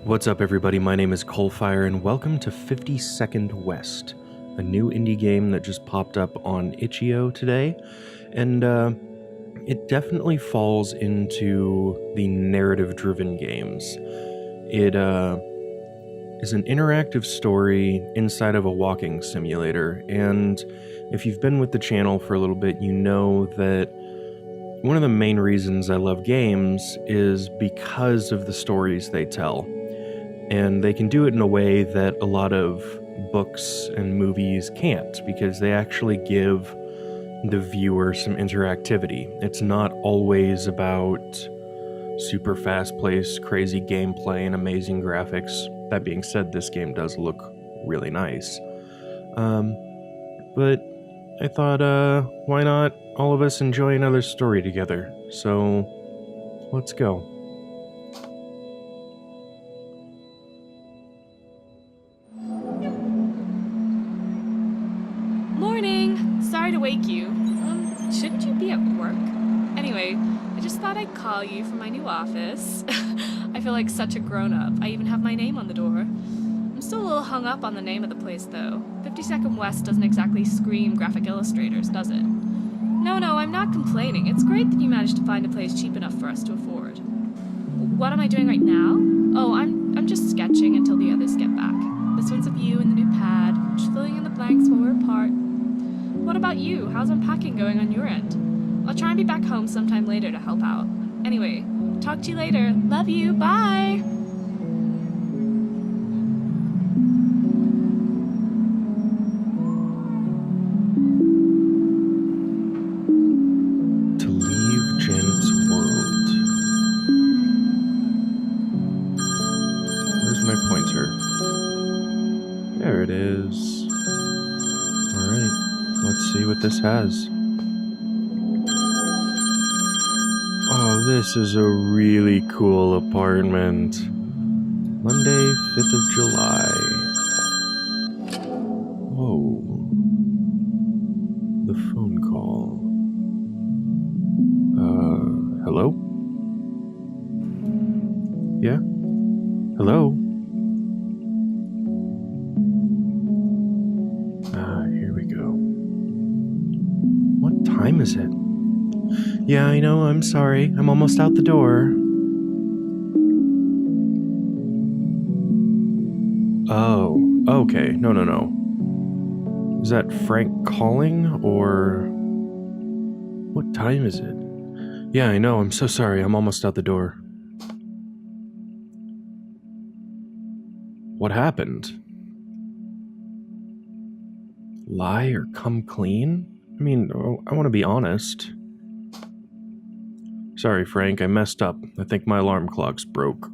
What's up, everybody? My name is CoalFire, and welcome to 52nd West, a new indie game that just popped up on itch.io today, and it definitely falls into the narrative-driven games. It is an interactive story inside of a walking simulator, and if you've been with the channel for a little bit, you know that one of the main reasons I love games is because of the stories they tell. And they can do it in a way that a lot of books and movies can't, because they actually give the viewer some interactivity. It's not always about super fast-paced, crazy gameplay and amazing graphics. That being said, this game does look really nice. But I thought, why not all of us enjoy another story together? So, let's go. Sorry to wake you. Shouldn't you be at work? Anyway, I just thought I'd call you from my new office. I feel like such a grown-up. I even have my name on the door. I'm still a little hung up on the name of the place, though. 52nd West doesn't exactly scream graphic illustrators, does it? No, I'm not complaining. It's great that you managed to find a place cheap enough for us to afford. What am I doing right now? Oh, I'm just sketching until the others get back. This one's of you and the new pad, just filling in the blanks while we're apart. What about you? How's unpacking going on your end? I'll try and be back home sometime later to help out. Anyway, talk to you later. Love you. Bye! To leave Janet's world. Where's my pointer? There it is. Alright. Let's see what this has. Oh, this is a really cool apartment. Monday, 5th of July. Whoa. The phone call. Hello? Yeah? Hello? Here we go. What time is it? Yeah, I know, I'm sorry. I'm almost out the door. Oh, okay. No. Is that Frank calling, or... What time is it? Yeah, I know, I'm so sorry. I'm almost out the door. What happened? Lie or come clean? I mean, I want to be honest. Sorry, Frank, I messed up. I think my alarm clock's broke.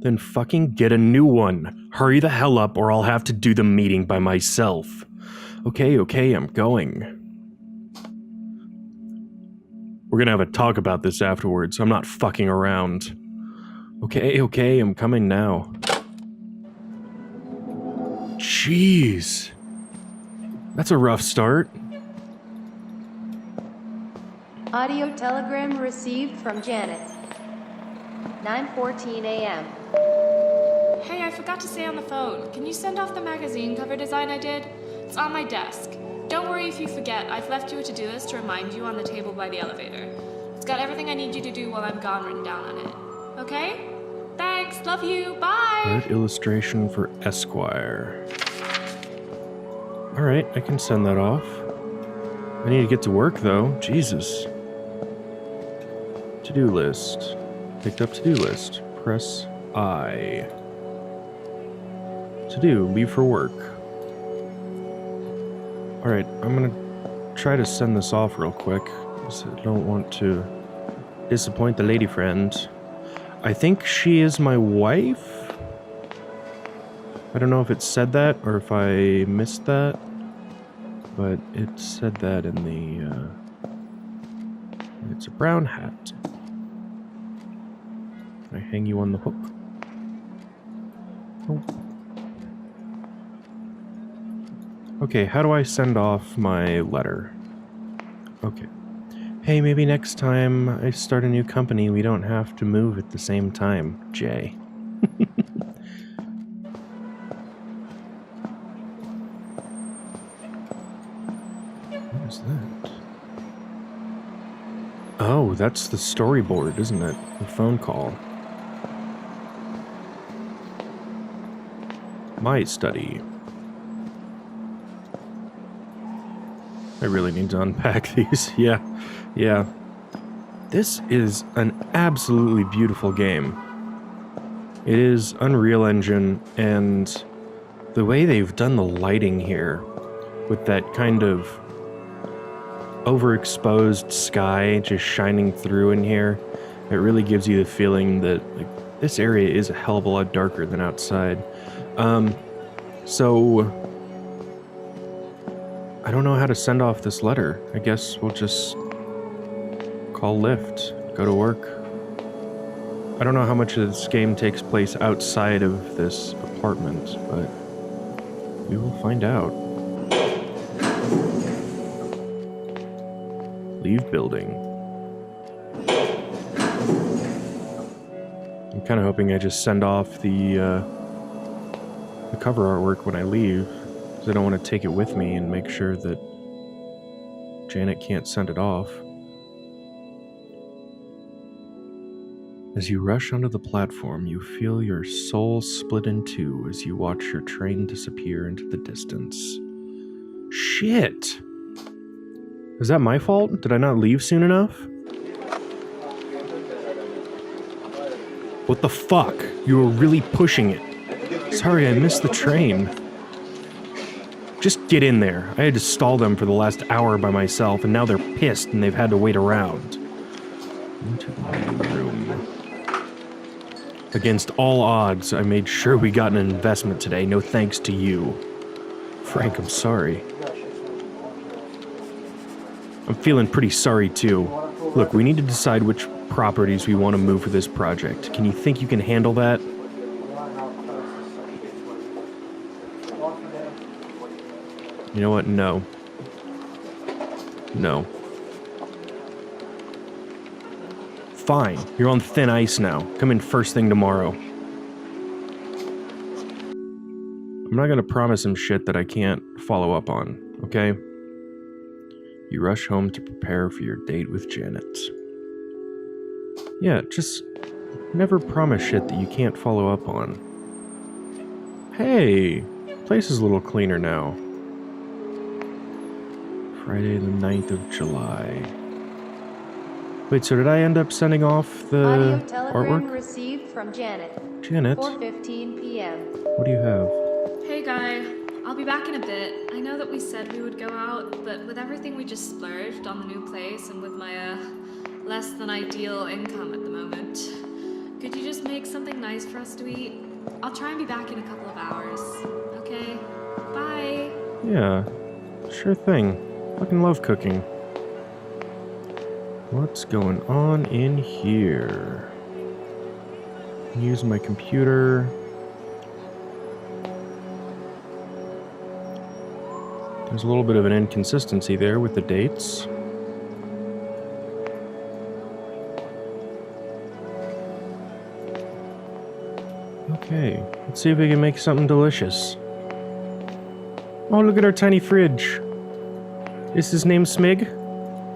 Then fucking get a new one. Hurry the hell up, or I'll have to do the meeting by myself. Okay, I'm going. We're gonna have a talk about this afterwards. I'm not fucking around. Okay, I'm coming now. Jeez. That's a rough start. Audio telegram received from Janet. 9:14 a.m. Hey, I forgot to say on the phone. Can you send off the magazine cover design I did? It's on my desk. Don't worry if you forget. I've left you a to-do list to remind you on the table by the elevator. It's got everything I need you to do while I'm gone written down on it. Okay? Thanks. Love you. Bye. Art illustration for Esquire. Alright, I can send that off. I need to get to work, though. Jesus. To-do list. Picked up to-do list. Press I. To-do. Leave for work. Alright, I'm gonna try to send this off real quick, because I don't want to disappoint the lady friend. I think she is my wife? I don't know if it said that, or if I missed that. But it said that in the, it's a brown hat. Can I hang you on the hook? Oh. Okay, how do I send off my letter? Okay. Hey, maybe next time I start a new company, we don't have to move at the same time, Jay. What is that? Oh, that's the storyboard, isn't it? The phone call. My study. I really need to unpack these. Yeah. This is an absolutely beautiful game. It is Unreal Engine, and the way they've done the lighting here, with that kind of overexposed sky just shining through in here, it really gives you the feeling that like, this area is a hell of a lot darker than outside. So I don't know how to send off this letter. I guess we'll just call Lyft, go to work. I don't know how much of this game takes place outside of this apartment, but we will find out. Leave building. I'm kind of hoping I just send off the cover artwork when I leave, because I don't want to take it with me and make sure that Janet can't send it off. As you rush onto the platform, you feel your soul split in two as you watch your train disappear into the distance. Shit! Is that my fault? Did I not leave soon enough? What the fuck? You were really pushing it. Sorry, I missed the train. Just get in there. I had to stall them for the last hour by myself, and now they're pissed and they've had to wait around. Into the meeting room. Against all odds, I made sure we got an investment today, no thanks to you. Frank, I'm sorry. I'm feeling pretty sorry too. Look, we need to decide which properties we want to move for this project. Can you think you can handle that? You know what? No. No. Fine. You're on thin ice now. Come in first thing tomorrow. I'm not gonna promise him shit that I can't follow up on, okay? You rush home to prepare for your date with Janet. Yeah, just never promise shit that you can't follow up on. Hey, place is a little cleaner now. Friday the 9th of July. Wait, so did I end up sending off the Audio telegram artwork? received from Janet. Janet, 4:15 p.m. what do you have? Hey, Guy. I'll be back in a bit. I know that we said we would go out, but with everything we just splurged on the new place and with my, less than ideal income at the moment, could you just make something nice for us to eat? I'll try and be back in a couple of hours. Okay? Bye. Yeah, sure thing. Fucking love cooking. What's going on in here? Use my computer. There's a little bit of an inconsistency there with the dates. Okay, let's see if we can make something delicious. Oh, look at our tiny fridge. Is his name Smig?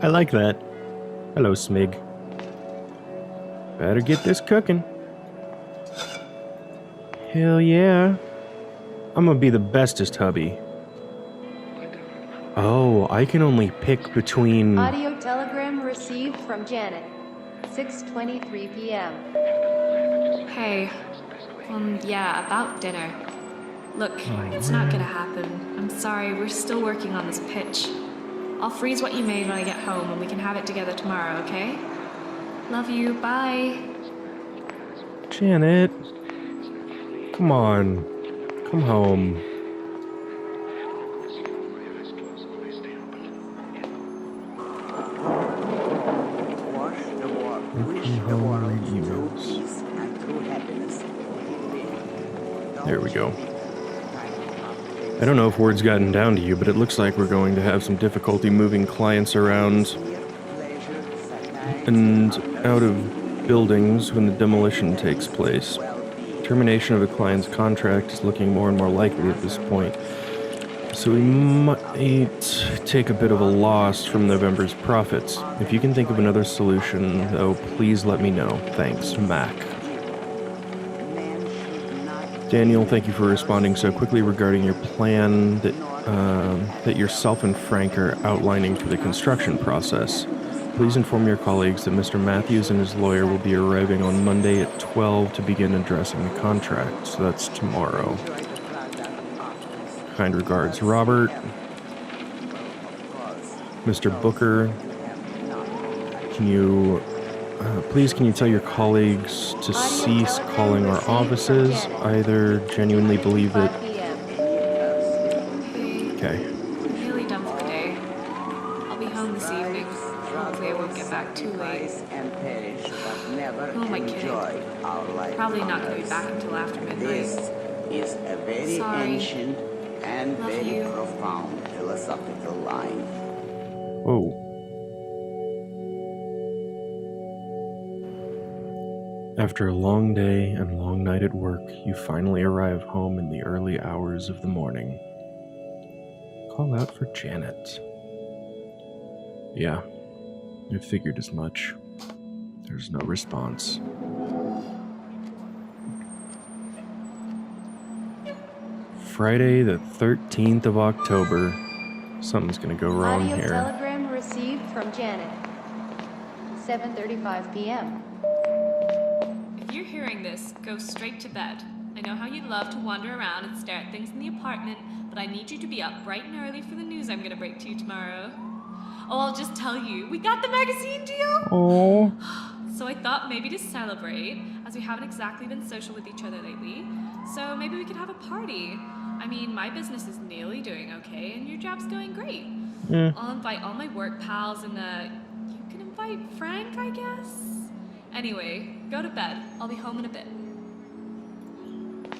I like that. Hello, Smig. Better get this cooking. Hell yeah. I'm gonna be the bestest hubby. Oh, I can only pick between... Audio telegram received from Janet. 6:23 p.m. Hey. Yeah, about dinner. Look, it's not gonna happen. I'm sorry, we're still working on this pitch. I'll freeze what you made when I get home and we can have it together tomorrow, okay? Love you, bye. Janet. Come on. Come home. There we go. I don't know if word's gotten down to you, but it looks like we're going to have some difficulty moving clients around. and out of buildings when the demolition takes place. Termination of a client's contract is looking more and more likely at this point. So we might take a bit of a loss from November's profits. If you can think of another solution, though, please let me know. Thanks, Mac. Daniel, thank you for responding so quickly regarding your plan that yourself and Frank are outlining for the construction process. Please inform your colleagues that Mr. Matthews and his lawyer will be arriving on Monday at 12 to begin addressing the contract. So that's tomorrow. Kind regards, Robert. Mr. Booker, can you tell your colleagues to cease calling our offices? Either genuinely believe that... Okay. I'm nearly done for the day. I'll be home this evening. Hopefully I won't get back too late. Who am I kidding? Probably not going to be back until after midnight. Is a very Sorry. ancient and Love very you. profound philosophical line. Whoa. After a long day and long night at work, you finally arrive home in the early hours of the morning. Call out for Janet. Yeah, I figured as much. There's no response. Friday the 13th of October. Something's gonna go wrong Audio here. telegram received from Janet. 7:35 p.m. If you're hearing this, go straight to bed. I know how you love to wander around and stare at things in the apartment, but I need you to be up bright and early for the news I'm gonna break to you tomorrow. Oh, I'll just tell you, we got the magazine deal! Oh. So I thought maybe to celebrate, as we haven't exactly been social with each other lately, so maybe we could have a party. I mean, my business is nearly doing okay, and your job's going great. I'll invite all my work pals, and you can invite Frank, I guess? Anyway, go to bed. I'll be home in a bit.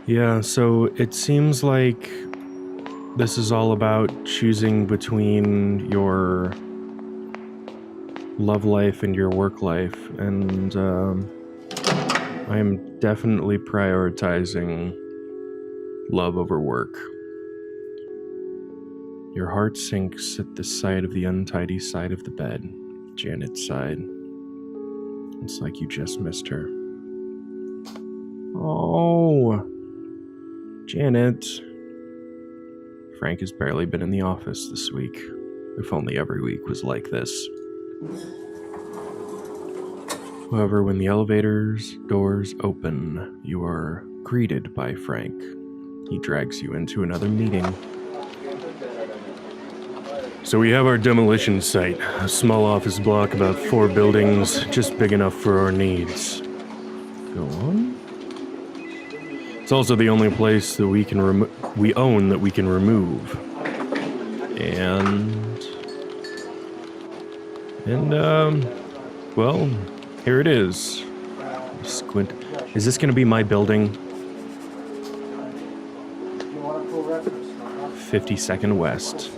Yeah, so it seems like this is all about choosing between your love life and your work life, and I'm definitely prioritizing love over work. Your heart sinks at the sight of the untidy side of the bed. Janet sighed. It's like you just missed her. Oh, Janet. Frank has barely been in the office this week. If only every week was like this. However, when the elevator's doors open, you are greeted by Frank. He drags you into another meeting. So we have our demolition site, a small office block, about 4 buildings, just big enough for our needs. Go on. It's also the only place that we own that we can remove. Well, here it is. Squint. Is this gonna be my building? 52nd West.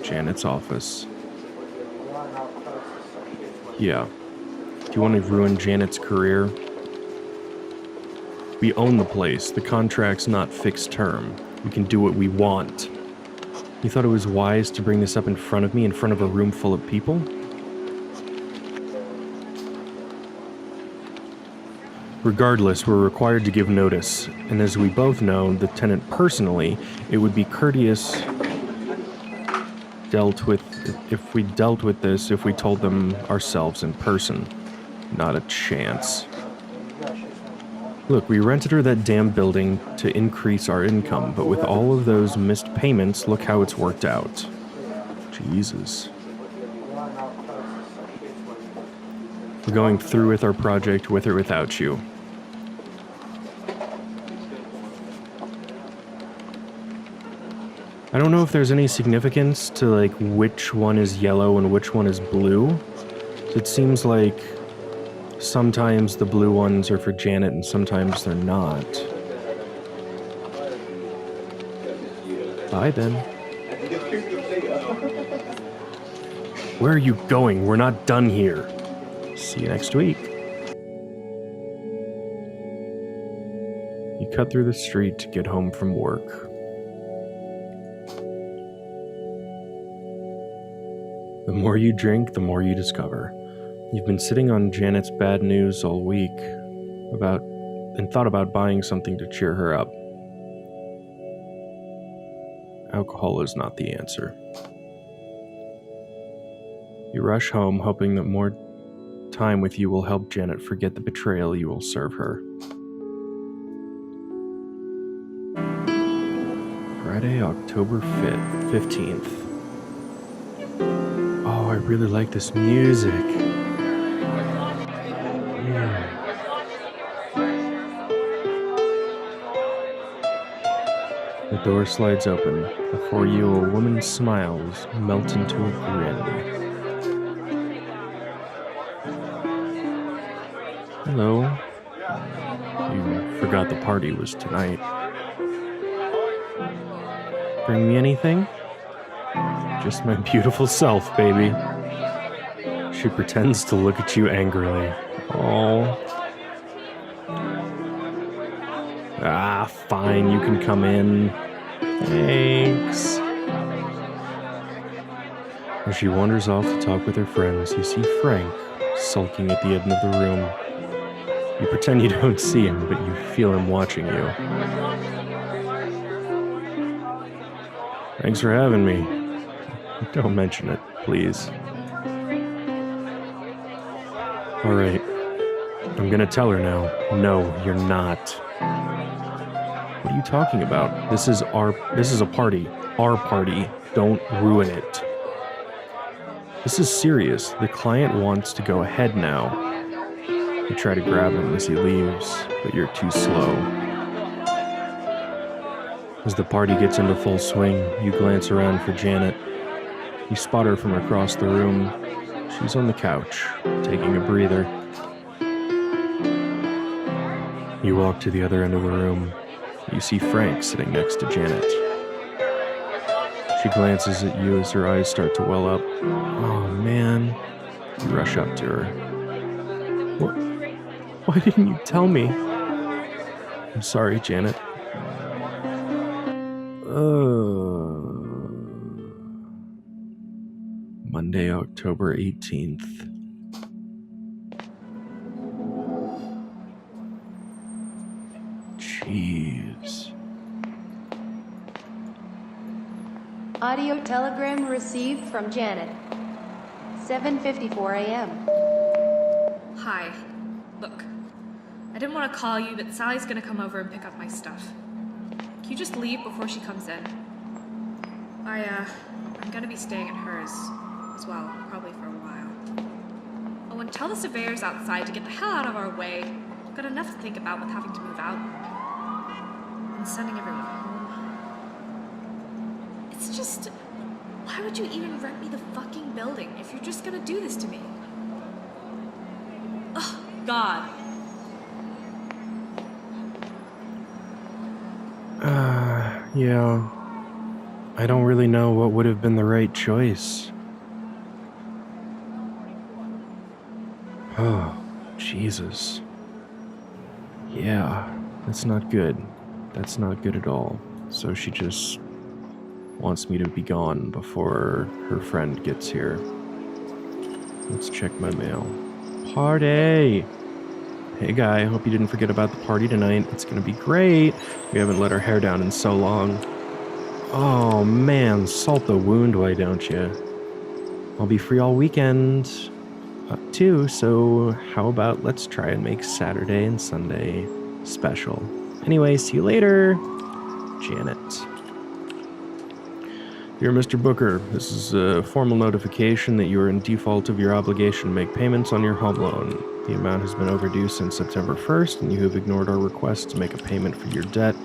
Janet's office. Yeah. Do you want to ruin Janet's career? We own the place. The contract's not fixed term. We can do what we want. You thought it was wise to bring this up in front of me, in front of a room full of people? Regardless, we're required to give notice, and as we both know, the tenant personally, it would be courteous if we dealt with this if we told them ourselves in person. Not a chance. Look, we rented her that damn building to increase our income, but with all of those missed payments, look how it's worked out. Jesus. We're going through with our project with or without you. I don't know if there's any significance to, like, which one is yellow and which one is blue. It seems like sometimes the blue ones are for Janet and sometimes they're not. Bye, then. Where are you going? We're not done here. See you next week. You cut through the street to get home from work. The more you drink, the more you discover. You've been sitting on Janet's bad news all week and thought about buying something to cheer her up. Alcohol is not the answer. You rush home, hoping that more time with you will help Janet forget the betrayal you will serve her. Friday, October 15th. Oh, I really like this music. Yeah. The door slides open. Before you, a woman's smiles melt into a grin. Hello. You forgot the party was tonight. Bring me anything? Just my beautiful self, baby. She pretends to look at you angrily. Oh. Ah, fine, you can come in. Thanks. As she wanders off to talk with her friends, you see Frank sulking at the end of the room. You pretend you don't see him, but you feel him watching you. Thanks for having me. Don't mention it, please. Alright. I'm gonna tell her now. No, you're not. What are you talking about? This is a party. Our party. Don't ruin it. This is serious. The client wants to go ahead now. You try to grab him as he leaves, but you're too slow. As the party gets into full swing, you glance around for Janet. You spot her from across the room. She's on the couch, taking a breather. You walk to the other end of the room. You see Frank sitting next to Janet. She glances at you as her eyes start to well up. Oh, man. You rush up to her. What? Why didn't you tell me? I'm sorry, Janet. Monday, October 18th. Jeez. Audio telegram received from Janet. 7:54 a.m. Hi. Look, I didn't want to call you, but Sally's gonna come over and pick up my stuff. Can you just leave before she comes in? I'm gonna be staying at hers as well, probably for a while. Oh, and tell the surveyors outside to get the hell out of our way. I've got enough to think about with having to move out. And sending everyone home. It's just... why would you even rent me the fucking building if you're just gonna do this to me? Oh, God. Yeah. I don't really know what would have been the right choice. Oh, Jesus. Yeah, that's not good. That's not good at all. So she just wants me to be gone before her friend gets here. Let's check my mail. Party! Hey guy, hope you didn't forget about the party tonight. It's gonna be great. We haven't let our hair down in so long. Oh man, salt the wound, why don't you? I'll be free all weekend too, so how about let's try and make Saturday and Sunday special. Anyway, see you later, Janet. Dear Mr. Booker, this is a formal notification that you are in default of your obligation to make payments on your home loan. The amount has been overdue since September 1st, and you have ignored our request to make a payment for your debt.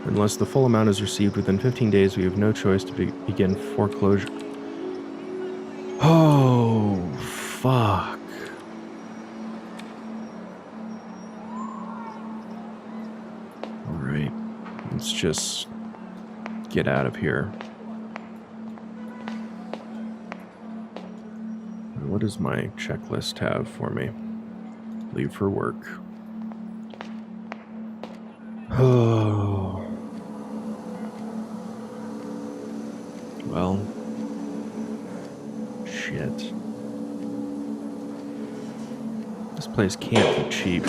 Unless the full amount is received within 15 days, we have no choice to begin foreclosure. Oh, fuck. Alright, let's just get out of here. What does my checklist have for me? Leave for work. Oh. Well. Shit. This place can't be cheap.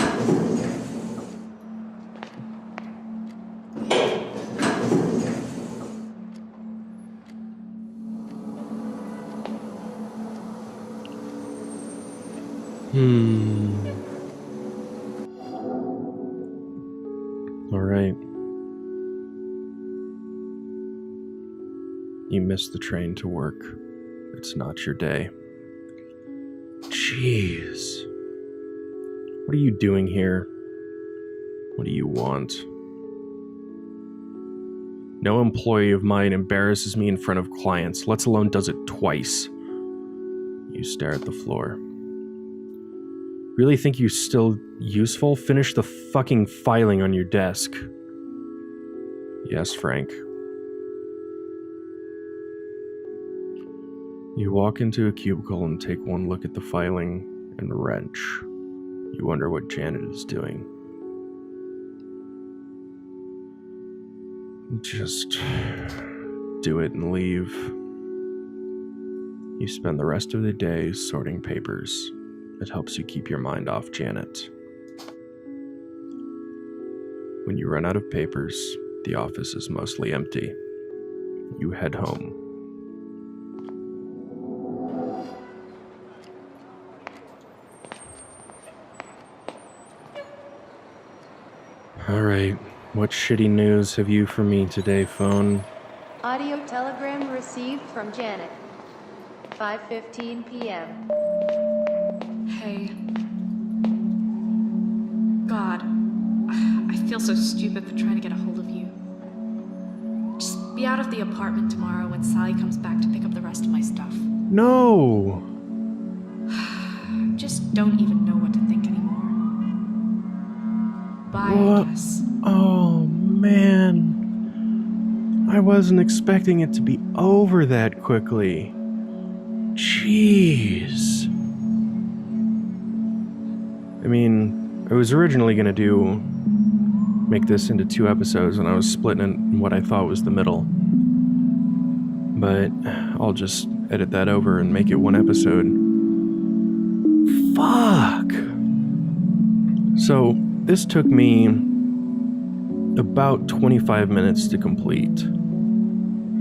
All right. You missed the train to work. It's not your day. Jeez. What are you doing here? What do you want? No employee of mine embarrasses me in front of clients, let alone does it twice. You stare at the floor. Really think you're still useful? Finish the fucking filing on your desk. Yes, Frank. You walk into a cubicle and take one look at the filing and wrench. You wonder what Janet is doing. Just do it and leave. You spend the rest of the day sorting papers. It helps you keep your mind off Janet. When you run out of papers, the office is mostly empty. You head home. Alright, what shitty news have you for me today, phone? Audio telegram received from Janet. 5:15 p.m. Hey. God. I feel so stupid for trying to get a hold of you. Just be out of the apartment tomorrow when Sally comes back to pick up the rest of my stuff. No! Just don't even know what to think anymore. Bye, What? I guess. Oh, man. I wasn't expecting it to be over that quickly. Jeez. I mean, I was originally going to make this into 2 episodes, and I was splitting it in what I thought was the middle. But I'll just edit that over and make it 1 episode. Fuck! So, this took me about 25 minutes to complete.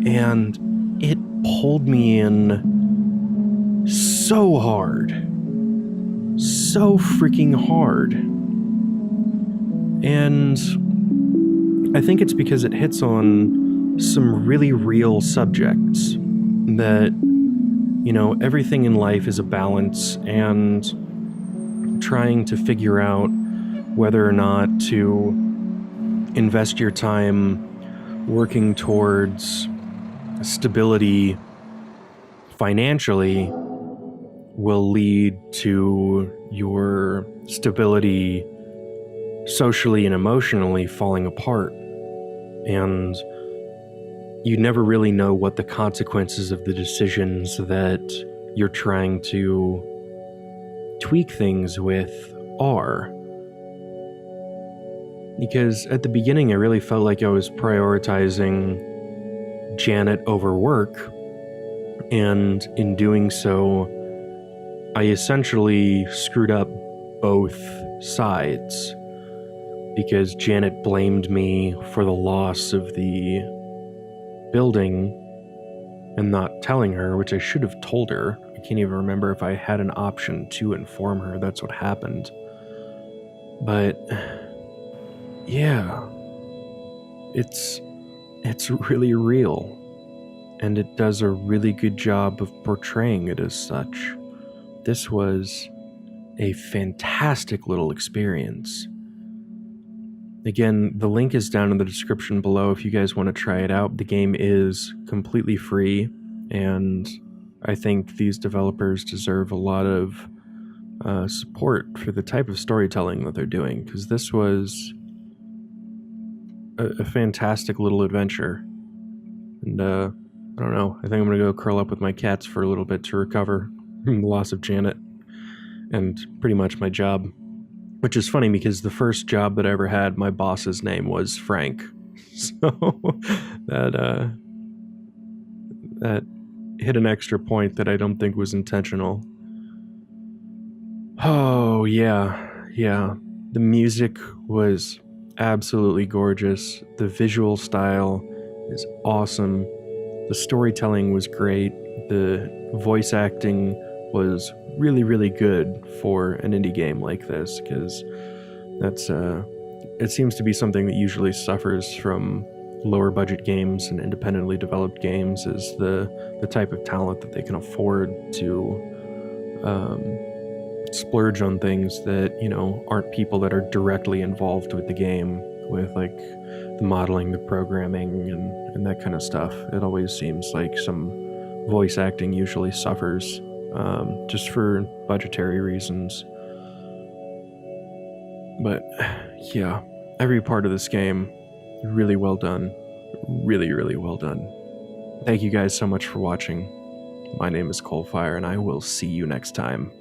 And it pulled me in so hard. So freaking hard. And I think it's because it hits on some really real subjects that, you know, everything in life is a balance, and trying to figure out whether or not to invest your time working towards stability financially will lead to your stability socially and emotionally falling apart. And you never really know what the consequences of the decisions that you're trying to tweak things with are. Because at the beginning, I really felt like I was prioritizing Janet over work, and in doing so, I essentially screwed up both sides, because Janet blamed me for the loss of the building and not telling her, which I should have told her. I can't even remember if I had an option to inform her that's what happened. But yeah, it's really real, and it does a really good job of portraying it as such. This was a fantastic little experience. Again, the link is down in the description below if you guys want to try it out. The game is completely free, and I think these developers deserve a lot of support for the type of storytelling that they're doing, because this was a fantastic little adventure. And I don't know, I think I'm gonna go curl up with my cats for a little bit to recover. the loss of Janet, and pretty much my job. Which is funny because the first job that I ever had, my boss's name was Frank. So that hit an extra point that I don't think was intentional. Oh, yeah. The music was absolutely gorgeous. The visual style is awesome. The storytelling was great. The voice acting was really, really good for an indie game like this, because that's it seems to be something that usually suffers from lower budget games and independently developed games, is the type of talent that they can afford to splurge on things that, you know, aren't people that are directly involved with the game, with like the modeling, the programming, and that kind of stuff. It always seems like some voice acting usually suffers just for budgetary reasons. But yeah, every part of this game, really well done. Really, really well done. Thank you guys so much for watching. My name is CoalFire, and I will see you next time.